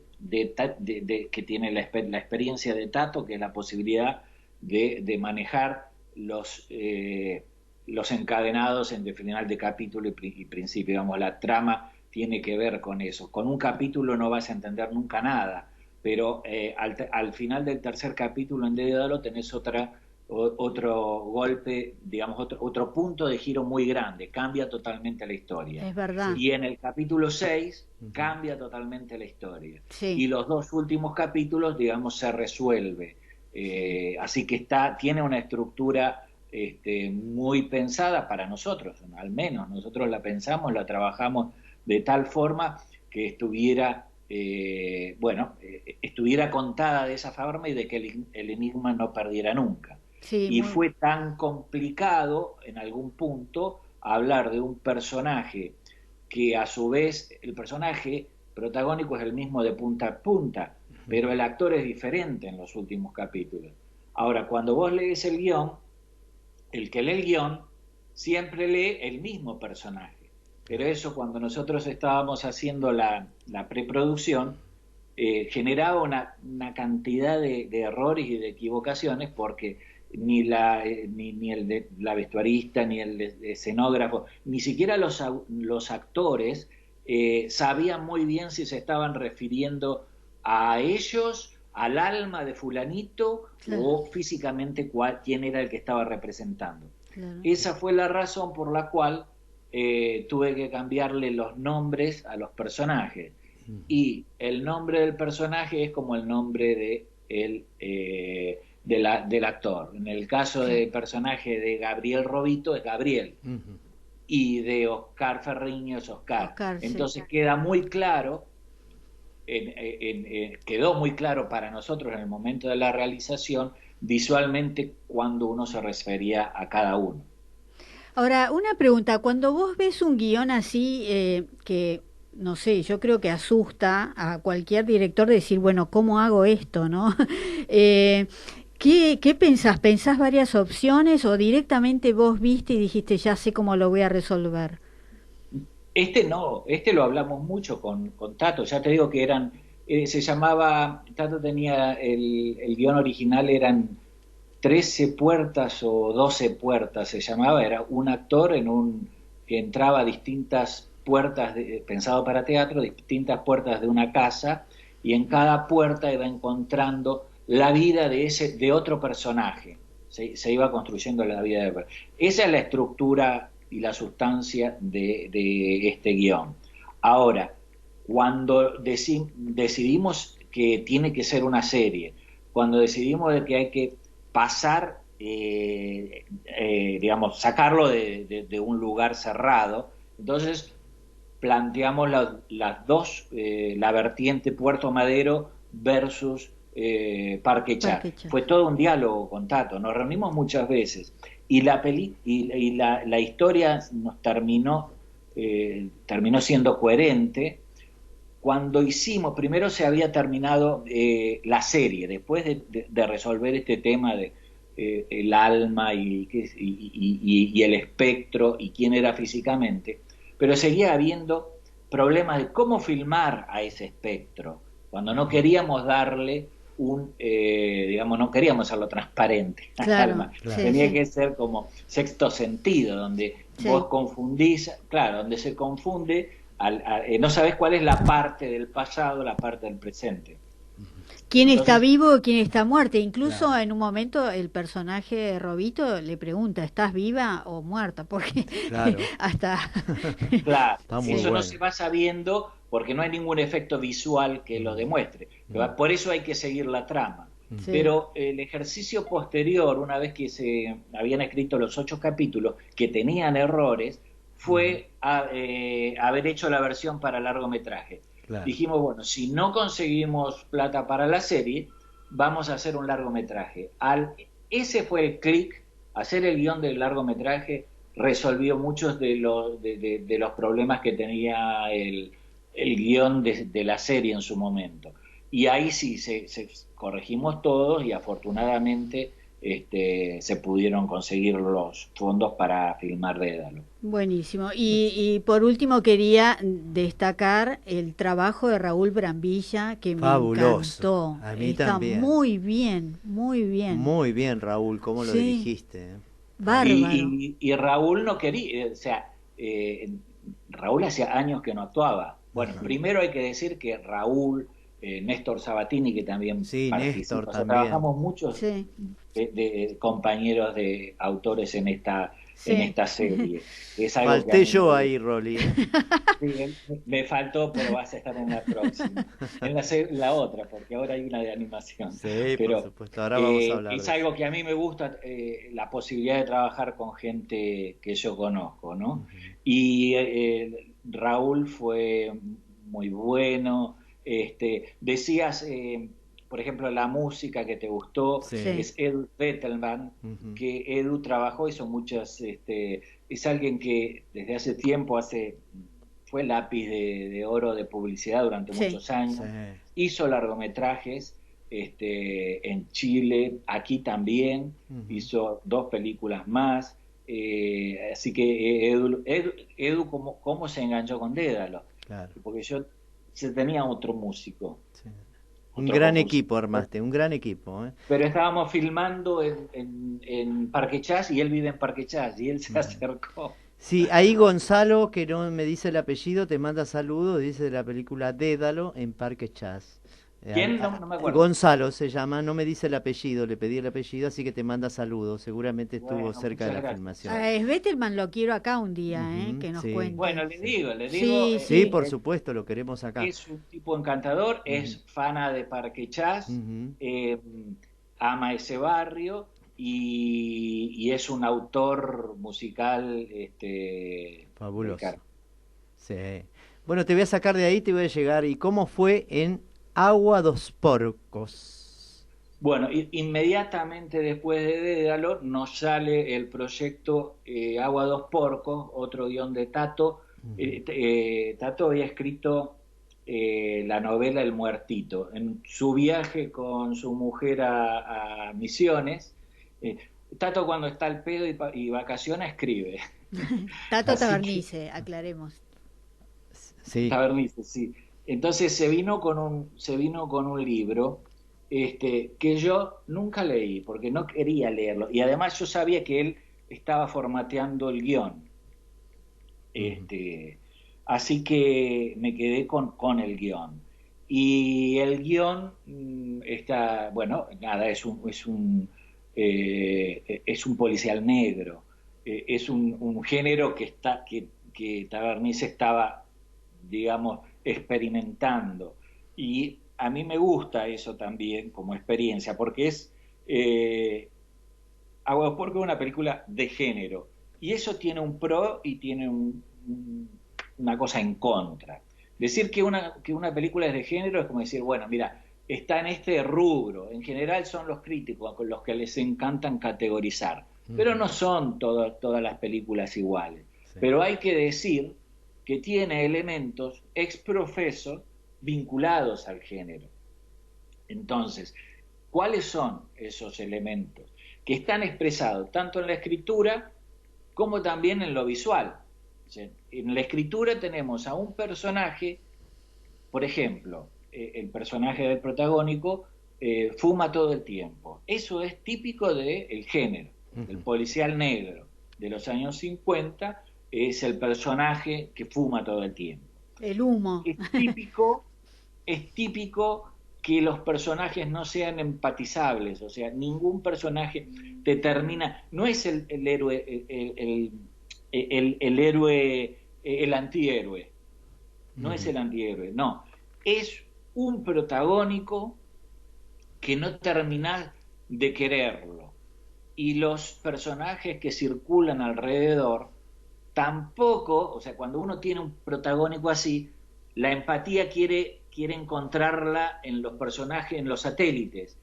tiene la experiencia de Tato, que es la posibilidad de manejar los encadenados en final de capítulo y principio. Digamos, la trama tiene que ver con eso. Con un capítulo no vas a entender nunca nada, pero al final del tercer capítulo en Dédalo tenés otro golpe, digamos, otro punto de giro muy grande, cambia totalmente la historia. Es verdad. Y en el capítulo 6 cambia totalmente la historia. Sí. Y los 2 últimos capítulos, digamos, se resuelve. Así que tiene una estructura muy pensada para nosotros, al menos nosotros la pensamos, la trabajamos de tal forma que estuviera contada de esa forma y de que el enigma no perdiera nunca. Sí, y fue tan complicado en algún punto hablar de un personaje que a su vez el personaje protagónico es el mismo de punta a punta, pero el actor es diferente en los últimos capítulos. Ahora, cuando vos lees el guión, el que lee el guión siempre lee el mismo personaje. Pero eso, cuando nosotros estábamos haciendo la preproducción, generaba una cantidad de errores y de equivocaciones, porque ni el vestuarista, ni el escenógrafo, ni siquiera los actores sabían muy bien si se estaban refiriendo a ellos, al alma de fulanito, claro, o físicamente quién era el que estaba representando. Claro. Esa fue la razón por la cual tuve que cambiarle los nombres a los personajes. Y el nombre del personaje es como el nombre del actor. En el caso del personaje de Gabriel Robito es Gabriel. Y de Oscar Ferriño es Oscar. Entonces sí, queda muy claro, quedó muy claro para nosotros en el momento de la realización, visualmente, cuando uno se refería a cada uno. Ahora, una pregunta, cuando vos ves un guión así, que, no sé, yo creo que asusta a cualquier director de decir, bueno, ¿cómo hago esto, no? ¿Qué pensás? ¿Pensás varias opciones o directamente vos viste y dijiste, ya sé cómo lo voy a resolver? Este lo hablamos mucho con Tato, ya te digo que eran, se llamaba, Tato tenía el guión original, eran 13 puertas o 12 puertas se llamaba, era un actor que entraba a distintas puertas, pensado para teatro, distintas puertas de una casa, y en cada puerta iba encontrando la vida de otro personaje, se iba construyendo la vida de... Esa es la estructura y la sustancia de este guión. Ahora, cuando decidimos que tiene que ser una serie, cuando decidimos de que hay que pasar, digamos, sacarlo de un lugar cerrado, entonces planteamos las dos, la vertiente Puerto Madero versus Parque Chá. Fue todo un diálogo con Tato, nos reunimos muchas veces, y la historia nos terminó siendo coherente. Cuando hicimos, primero se había terminado la serie, después de resolver este tema de el alma y el espectro y quién era físicamente, pero seguía habiendo problemas de cómo filmar a ese espectro, cuando no queríamos darle digamos, no queríamos hacerlo transparente al alma, tenía que ser como sexto sentido, donde vos confundís, claro, donde se confunde, no sabés cuál es la parte del pasado, la parte del presente. ¿Quién está vivo o quién está muerto? Incluso en un momento el personaje de Robito le pregunta, ¿estás viva o muerta? Porque hasta... Claro, eso no se va sabiendo porque no hay ningún efecto visual que lo demuestre. Por eso hay que seguir la trama. Sí. Pero el ejercicio posterior, una vez que se habían escrito los 8 capítulos que tenían errores, fue haber hecho la versión para largometraje. Claro. Dijimos, bueno, si no conseguimos plata para la serie, vamos a hacer un largometraje. Ese fue el clic, hacer el guión del largometraje resolvió muchos de los problemas que tenía el guión de la serie en su momento. Y ahí sí, corregimos todos y afortunadamente se pudieron conseguir los fondos para filmar Dédalo. Buenísimo. Y por último quería destacar el trabajo de Raúl Brambilla, que fabuloso. Me encantó. A mí está también. Muy bien, muy bien. Muy bien, Raúl, ¿cómo lo dirigiste? Bárbaro. Y Raúl no quería, o sea, Raúl hacía años que no actuaba. Bueno, primero hay que decir que Raúl, Néstor Sabatini, que también Néstor también. Trabajamos muchos de compañeros de autores en esta serie. Es algo Falté yo ahí, Rolly. Sí, me faltó, pero vas a estar en la próxima. En la otra, porque ahora hay una de animación. Sí, pero, por supuesto, ahora vamos a hablar. Es algo que a mí me gusta, la posibilidad de trabajar con gente que yo conozco, ¿no? Y Raúl fue muy bueno. Decías, por ejemplo, la música que te gustó, es Edu Bettelman, que Edu trabajó, hizo muchas, es alguien que desde hace tiempo fue lápiz de oro de publicidad durante muchos años, hizo largometrajes en Chile, aquí también, hizo 2 películas más, así que Edu ¿cómo se enganchó con Dédalo? Claro. Porque se tenía otro músico. Un gran equipo armaste, un gran equipo. Pero estábamos filmando en Parque Chas y él vive en Parque Chas y él se acercó. Sí, ahí Gonzalo, que no me dice el apellido, te manda saludos, dice de la película Dédalo en Parque Chas. ¿Quién? No me acuerdo. Gonzalo se llama, no me dice el apellido, le pedí el apellido, así que te manda saludos. Seguramente estuvo cerca de la filmación. A Svettelman lo quiero acá un día, que nos cuente. Bueno, le digo. Sí, por supuesto, lo queremos acá. Es un tipo encantador, es fana de Parque Chas, ama ese barrio y es un autor musical fabuloso. Sí. Bueno, te voy a sacar de ahí, te voy a llegar. ¿Y cómo fue en Agua dos Porcos? Bueno, inmediatamente después de Dédalo nos sale el proyecto Agua dos Porcos, otro guión de Tato. Tato había escrito la novela El Muertito. En su viaje con su mujer a Misiones, Tato cuando está al pedo y vacaciona escribe. Tato Tabernice, aclaremos. Sí. Tabernice, sí. Entonces se vino con un libro que yo nunca leí porque no quería leerlo y además yo sabía que él estaba formateando el guión. Así que me quedé con el guión. Y el guión está, bueno, nada, es un policial negro, es un género que Tabernice estaba, digamos, experimentando. Y a mí me gusta eso también como experiencia, porque Agua de Porco es una película de género. Y eso tiene un pro y tiene una cosa en contra. Decir que una película es de género es como decir, bueno, mira, está en este rubro. En general son los críticos con los que les encantan categorizar. Pero no son todas las películas iguales. Sí. Pero hay que decir que tiene elementos exprofeso vinculados al género. Entonces, ¿cuáles son esos elementos? Que están expresados tanto en la escritura como también en lo visual. En la escritura tenemos a un personaje, por ejemplo, el personaje del protagónico fuma todo el tiempo. Eso es típico del género, del policial negro de los años 50, es el personaje que fuma todo el tiempo. El humo. Es típico que los personajes no sean empatizables, o sea, ningún personaje te termina, no es el héroe, el héroe, el antihéroe, no es el antihéroe, no, es un protagónico que no termina de quererlo, y los personajes que circulan alrededor tampoco, o sea, cuando uno tiene un protagónico así, la empatía quiere encontrarla en los personajes, en los satélites,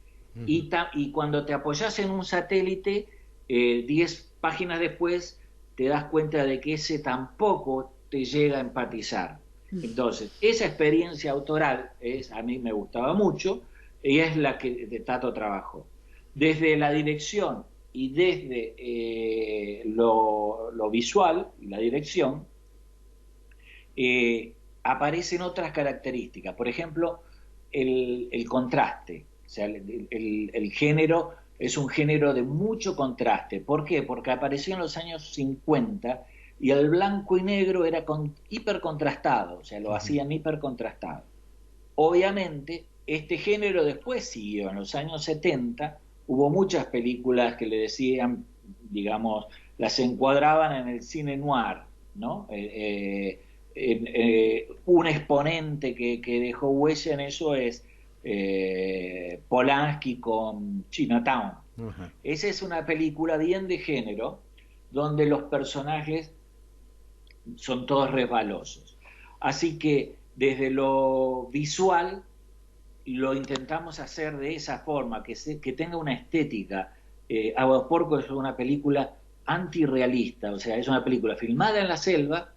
y cuando te apoyas en un satélite, 10 páginas después te das cuenta de que ese tampoco te llega a empatizar. Entonces, esa experiencia autoral a mí me gustaba mucho y es la que de Tato trabajó. Desde la dirección y desde lo visual, la dirección, aparecen otras características. Por ejemplo, el contraste. O sea, el género es un género de mucho contraste. ¿Por qué? Porque apareció en los años 50 y el blanco y negro era hipercontrastado, o sea, lo hacían hipercontrastado. Obviamente, este género después siguió. En los años 70 hubo muchas películas que le decían, digamos, las encuadraban en el cine noir, ¿no? Un exponente que dejó huella en eso es Polanski con Chinatown. Esa es una película bien de género, donde los personajes son todos resbalosos. Así que desde lo visual lo intentamos hacer de esa forma, que tenga una estética. Agua de Porco es una película antirrealista, o sea, es una película filmada en la selva,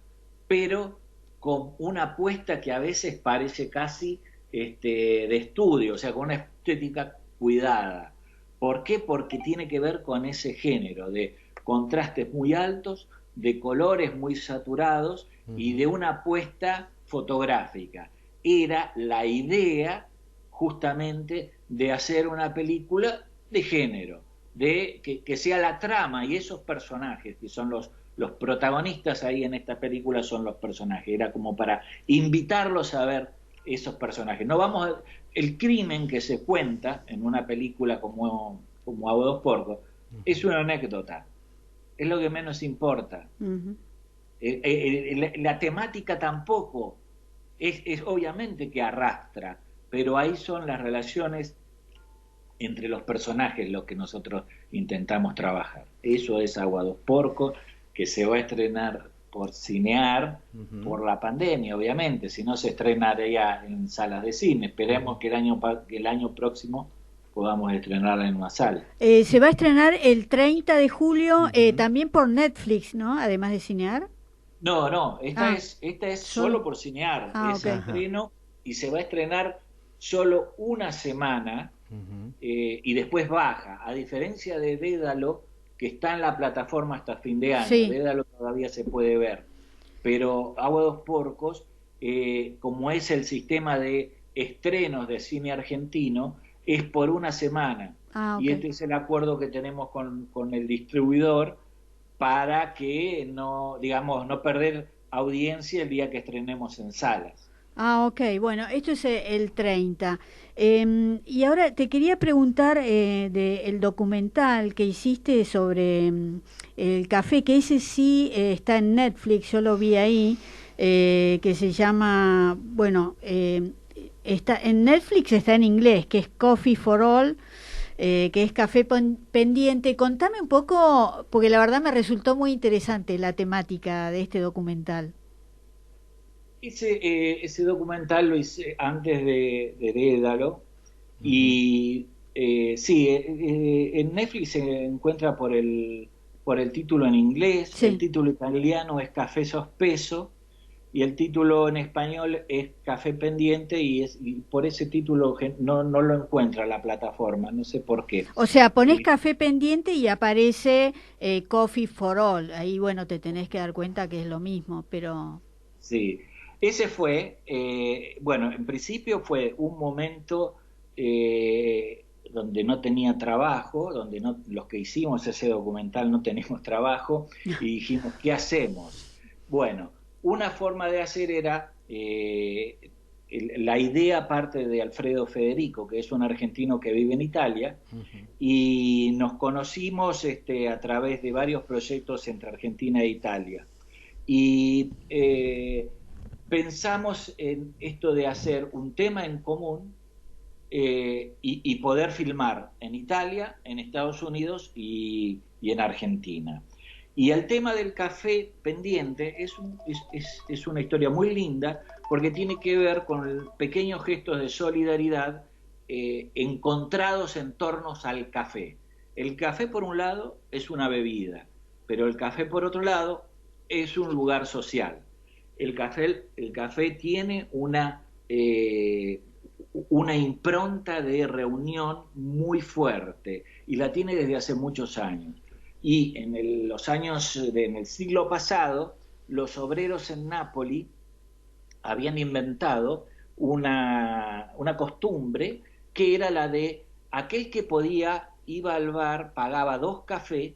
pero con una apuesta que a veces parece casi de estudio, o sea, con una estética cuidada. ¿Por qué? Porque tiene que ver con ese género de contrastes muy altos, de colores muy saturados y de una apuesta fotográfica. Era la idea justamente de hacer una película de género, de que sea la trama y esos personajes que son los protagonistas ahí en esta película son los personajes. Era como para invitarlos a ver esos personajes. No vamos a, el crimen que se cuenta en una película como Agua de los Porcos es una anécdota, es lo que menos importa. La temática tampoco es obviamente que arrastra, pero ahí son las relaciones entre los personajes lo que nosotros intentamos trabajar. Eso es Agua de los Porcos, que se va a estrenar por Cinear, por la pandemia, obviamente, si no se estrenaría en salas de cine. Esperemos que el año próximo podamos estrenarla en una sala. Se va a estrenar el 30 de julio también por Netflix, ¿no? Además de Cinear. No, esta es solo por Cinear, es estreno y se va a estrenar solo una semana y después baja, a diferencia de Dédalo, que está en la plataforma hasta fin de año. Sí. Dédalo todavía se puede ver, pero Agua de los Porcos, como es el sistema de estrenos de cine argentino, es por una semana. Y este es el acuerdo que tenemos con el distribuidor para que no perder audiencia el día que estrenemos en salas. Bueno, esto es el 30. Y ahora te quería preguntar del documental que hiciste sobre el café, que ese sí está en Netflix, yo lo vi ahí, que se llama, está en Netflix, está en inglés, que es Coffee for All, que es Café Pendiente. Contame un poco, porque la verdad me resultó muy interesante la temática de este documental. Ese documental lo hice antes de Dédalo y en Netflix se encuentra por el título en inglés. Sí. El título italiano es Café Sospeso y el título en español es Café Pendiente y por ese título no lo encuentra la plataforma, no sé por qué. O sea, ponés Café Pendiente y aparece Coffee for All, ahí te tenés que dar cuenta que es lo mismo, pero... Sí. Ese fue, en principio fue un momento donde no tenía trabajo, donde los que hicimos ese documental no teníamos trabajo y dijimos, ¿qué hacemos? Bueno, una forma de hacer era, la idea parte de Alfredo Federico, que es un argentino que vive en Italia, y nos conocimos a través de varios proyectos entre Argentina e Italia. Y... pensamos en esto de hacer un tema en común y poder filmar en Italia, en Estados Unidos y en Argentina. Y el tema del café pendiente es una historia muy linda porque tiene que ver con pequeños gestos de solidaridad encontrados en torno al café. El café, por un lado, es una bebida, pero el café, por otro lado, es un lugar social. El café tiene una impronta de reunión muy fuerte y la tiene desde hace muchos años. Y en el siglo pasado, los obreros en Nápoli habían inventado una costumbre que era la de aquel que podía, iba al bar, pagaba 2 cafés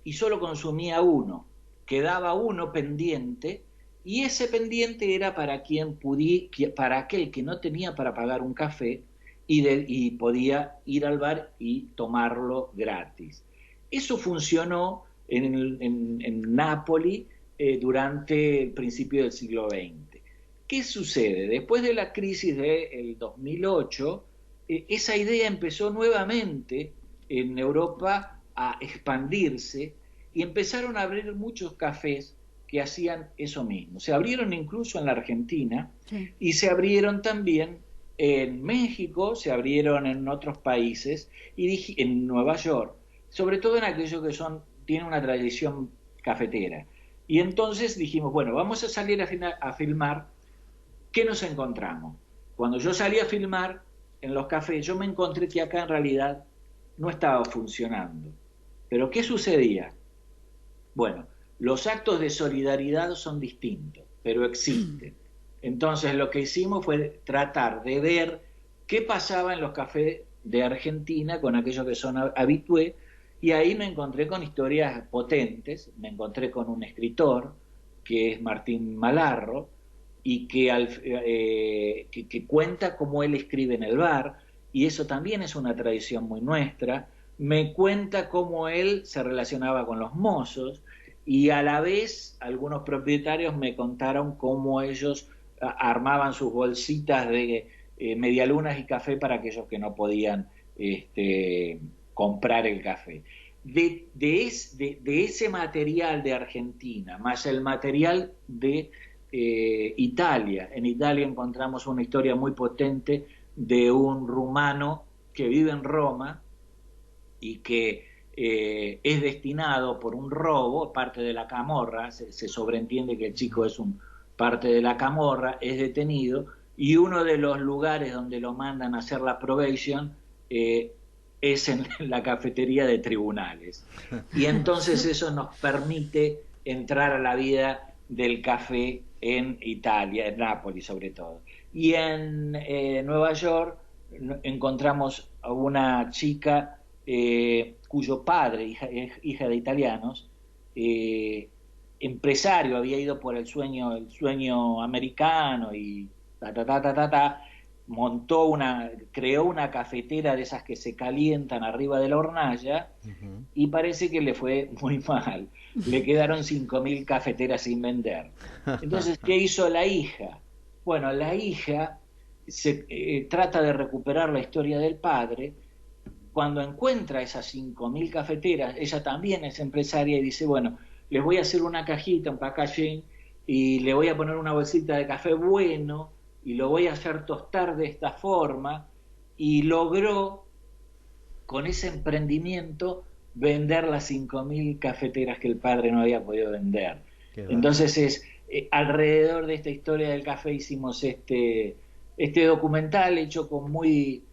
y solo consumía 1, quedaba 1 pendiente. Y ese pendiente era para aquel que no tenía para pagar un café y podía ir al bar y tomarlo gratis. Eso funcionó en Nápoli durante el principio del siglo XX. ¿Qué sucede? Después de la crisis del 2008, esa idea empezó nuevamente en Europa a expandirse y empezaron a abrir muchos cafés que hacían eso mismo. Se abrieron incluso en la Argentina, sí, y se abrieron también en México, se abrieron en otros países, y en Nueva York, sobre todo en aquellos que tienen una tradición cafetera. Y entonces dijimos, vamos a salir a filmar. ¿Qué nos encontramos? Cuando yo salí a filmar en los cafés, yo me encontré que acá en realidad no estaba funcionando. ¿Pero qué sucedía? Los actos de solidaridad son distintos, pero existen. Entonces lo que hicimos fue tratar de ver qué pasaba en los cafés de Argentina con aquellos que son habitués Y ahí me encontré con historias potentes, me encontré con un escritor, que es Martín Malarro, y que cuenta cómo él escribe en el bar, y eso también es una tradición muy nuestra. Me cuenta cómo él se relacionaba con los mozos, y a la vez algunos propietarios me contaron cómo ellos armaban sus bolsitas de medialunas y café para aquellos que no podían comprar el café. De ese material de Argentina, más el material de Italia. En Italia encontramos una historia muy potente de un rumano que vive en Roma y que es destinado por un robo, parte de la camorra, se sobreentiende que el chico es parte de la camorra, es detenido, y uno de los lugares donde lo mandan a hacer la probation es en la cafetería de Tribunales. Y entonces eso nos permite entrar a la vida del café en Italia, en Nápoles sobre todo. Y en Nueva York encontramos a una chica cuyo padre, hija de italianos, empresario, había ido por el sueño americano y creó una cafetera de esas que se calientan arriba de la hornalla, y parece que le fue muy mal. Le quedaron 5.000 cafeteras sin vender. Entonces, ¿qué hizo la hija? Bueno, la hija trata de recuperar la historia del padre. Cuando encuentra esas 5.000 cafeteras, ella también es empresaria y dice, bueno, les voy a hacer una cajita, un packaging, y le voy a poner una bolsita de café bueno, y lo voy a hacer tostar de esta forma, y logró, con ese emprendimiento, vender las 5.000 cafeteras que el padre no había podido vender. Entonces, alrededor de esta historia del café hicimos este documental hecho con muy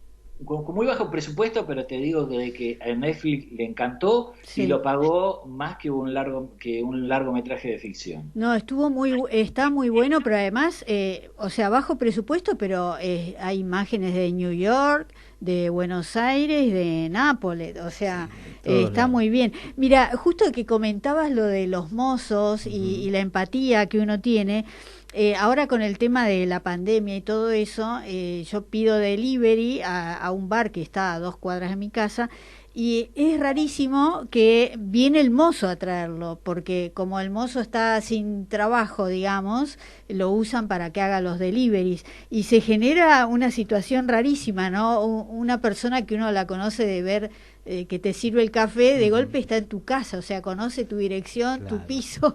bajo presupuesto, pero te digo que a Netflix le encantó, sí, y lo pagó más que un largometraje de ficción. No, está muy bueno, pero además, o sea, bajo presupuesto, pero hay imágenes de New York, de Buenos Aires, de Nápoles, o sea, está muy bien. Mira, justo que comentabas lo de los mozos y la empatía que uno tiene. Ahora con el tema de la pandemia y todo eso, yo pido delivery a un bar que está a 2 cuadras de mi casa, y es rarísimo que viene el mozo a traerlo, porque como el mozo está sin trabajo, digamos, lo usan para que haga los deliveries, y se genera una situación rarísima, ¿no? Una persona que uno la conoce de ver que te sirve el café, de golpe está en tu casa, o sea, conoce tu dirección, tu piso,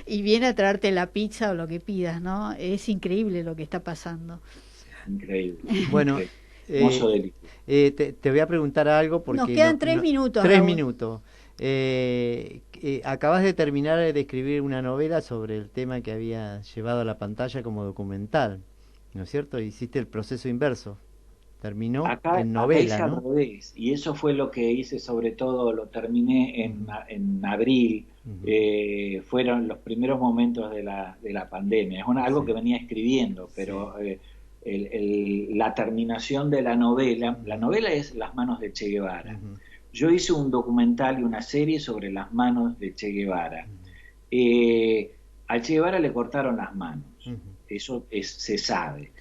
y viene a traerte la pizza o lo que pidas, ¿no? Es increíble lo que está pasando. Increíble. Bueno, te voy a preguntar algo porque... Nos quedan 3 minutos. 3 minutos. Acabas de terminar de escribir una novela sobre el tema que había llevado a la pantalla como documental, ¿no es cierto? Hiciste el proceso inverso. Terminó en novela, ¿no? Revés, y eso fue lo que hice, sobre todo lo terminé en abril. Fueron los primeros momentos de la pandemia. Es algo que venía escribiendo, pero la terminación de la novela es Las manos de Che Guevara. Yo hice un documental y una serie sobre las manos de Che Guevara. Al Che Guevara le cortaron las manos, eso se sabe,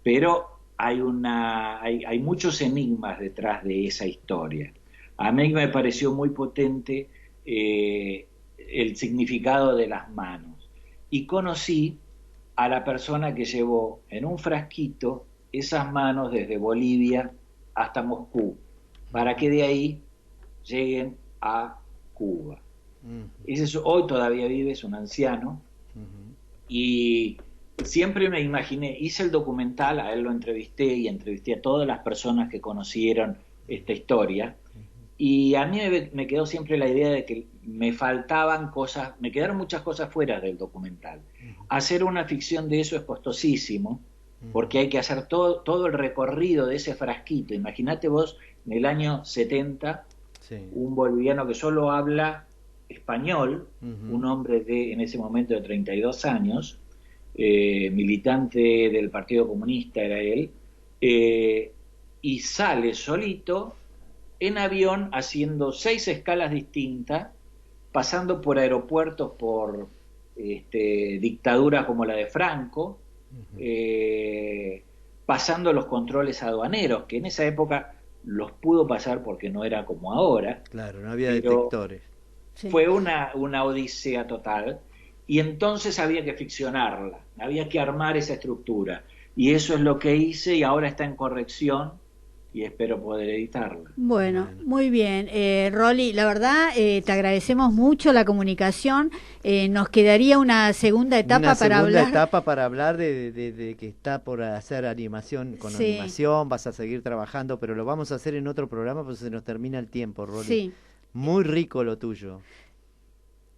pero hay muchos enigmas detrás de esa historia. A mí me pareció muy potente el significado de las manos, y conocí a la persona que llevó en un frasquito esas manos desde Bolivia hasta Moscú, para que de ahí lleguen a Cuba. Hoy todavía vive, es un anciano, y siempre me imaginé, hice el documental, a él lo entrevisté y entrevisté a todas las personas que conocieron esta historia, y a mí me quedó siempre la idea de que me faltaban cosas, me quedaron muchas cosas fuera del documental. Hacer una ficción de eso es costosísimo, porque hay que hacer todo el recorrido de ese frasquito. Imagínate vos, en el año 70, un boliviano que solo habla español, un hombre en ese momento de 32 años, militante del Partido Comunista era él, y sale solito en avión haciendo 6 escalas distintas, pasando por aeropuertos, por dictaduras como la de Franco, pasando los controles aduaneros, que en esa época los pudo pasar porque no era como ahora. Claro, no había detectores. Fue una odisea total, y entonces había que ficcionarla, había que armar esa estructura, y eso es lo que hice, y ahora está en corrección, y espero poder editarla. Bueno, muy bien. Rolly, la verdad, te agradecemos mucho la comunicación. Nos quedaría una segunda etapa para hablar de que está por hacer animación, con animación, vas a seguir trabajando, pero lo vamos a hacer en otro programa porque se nos termina el tiempo, Rolly. Sí. Muy rico lo tuyo.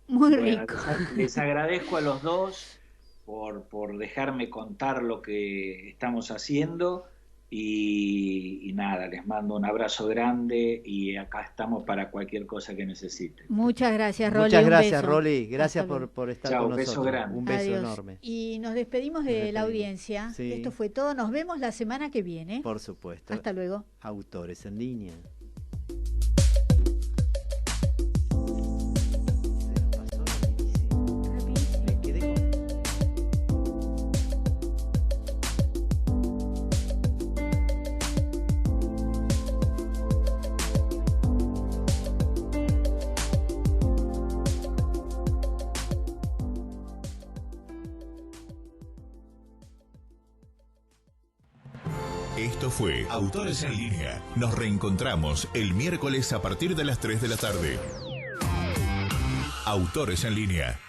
Muy rico. Les agradezco a los dos por dejarme contar lo que estamos haciendo. Y nada, les mando un abrazo grande y acá estamos para cualquier cosa que necesiten. Muchas gracias, Rolly. Muchas gracias, Rolly. Gracias por estar con nosotros. Beso grande. Un beso Adiós. enorme. Y nos despedimos de la audiencia. Sí. Esto fue todo. Nos vemos la semana que viene. Por supuesto. Hasta luego. Autores en línea. Esto fue Autores en Línea. Nos reencontramos el miércoles a partir de las 3 de la tarde. Autores en Línea.